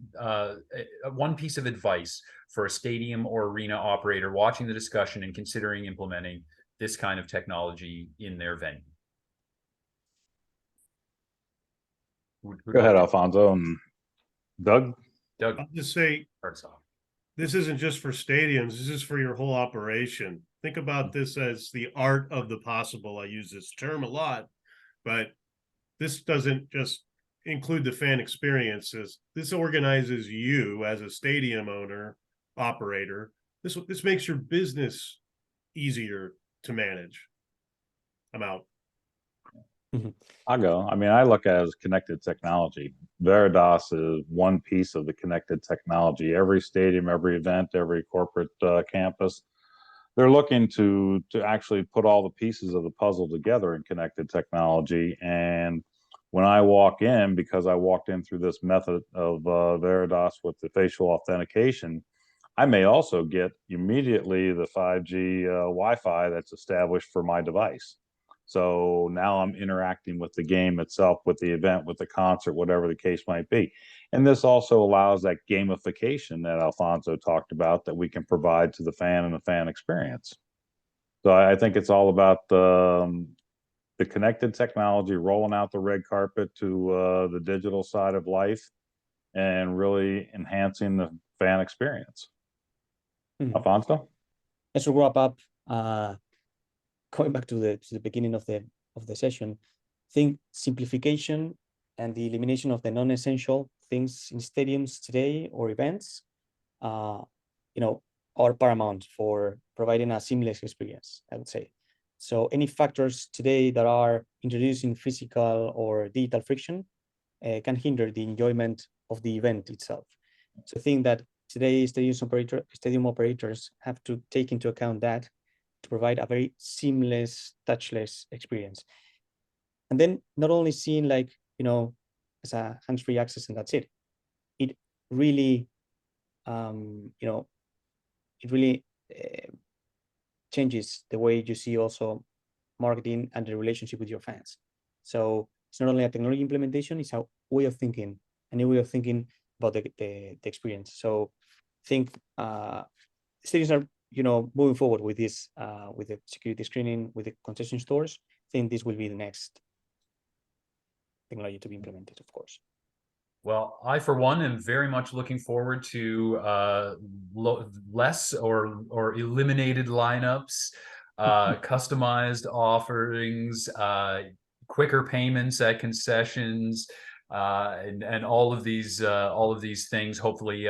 one piece of advice for a stadium or arena operator watching the discussion and considering implementing this kind of technology in their venue. Go ahead, Alfonso. And Doug? I'll just say, this isn't just for stadiums, this is for your whole operation. Think about this as the art of the possible. I use this term a lot, but this doesn't just include the fan experiences. This organizes you as a stadium owner, operator. This makes your business easier to manage. I'm out. I'll go. I mean, I look at it as connected technology. Veridas is one piece of the connected technology. Every stadium, every event, every corporate campus, they're looking to actually put all the pieces of the puzzle together in connected technology. And when I walk in, because I walked in through this method of Veridas with the facial authentication, I may also get immediately the 5G Wi-Fi that's established for my device. So now I'm interacting with the game itself, with the event, with the concert, whatever the case might be. And this also allows that gamification that Alfonso talked about that we can provide to the fan and the fan experience. So I think it's all about the connected technology, rolling out the red carpet to the digital side of life, and really enhancing the fan experience. Alfonso? As we wrap up, going back to the beginning of the session, think simplification and the elimination of the non-essential things in stadiums today or events, you know, are paramount for providing a seamless experience, I would say. So any factors today that are introducing physical or digital friction can hinder the enjoyment of the event itself. So I think that today stadium operators have to take into account that to provide a very seamless, touchless experience. And then not only seeing like, you know, as a hands-free access and that's it. It really, you know, it really changes the way you see also marketing and the relationship with your fans. So it's not only a technology implementation, it's a way of thinking, a new way of thinking about the experience. So I think stadiums are, you know, moving forward with this, with the security screening, with the concession stores. I think this will be the next technology to be implemented, of course. Well, I, for one, am very much looking forward to less or eliminated lineups, customized offerings, quicker payments at concessions, and all of these things. Hopefully,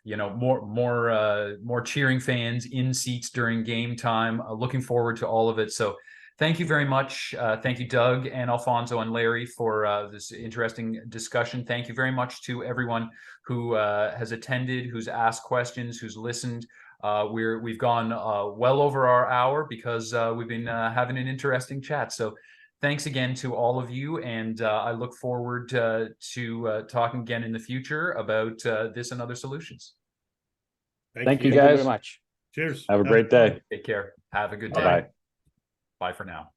you know, more cheering fans in seats during game time. Looking forward to all of it. So. Thank you very much. Thank you, Doug and Alfonso and Larry, for this interesting discussion. Thank you very much to everyone who has attended, who's asked questions, who's listened. We've gone well over our hour because we've been having an interesting chat. So thanks again to all of you, and I look forward to talking again in the future about this and other solutions. Thank you, Thank guys. you very much. Cheers. Have a great day. Take care. Have a good day. Bye-bye. Bye for now.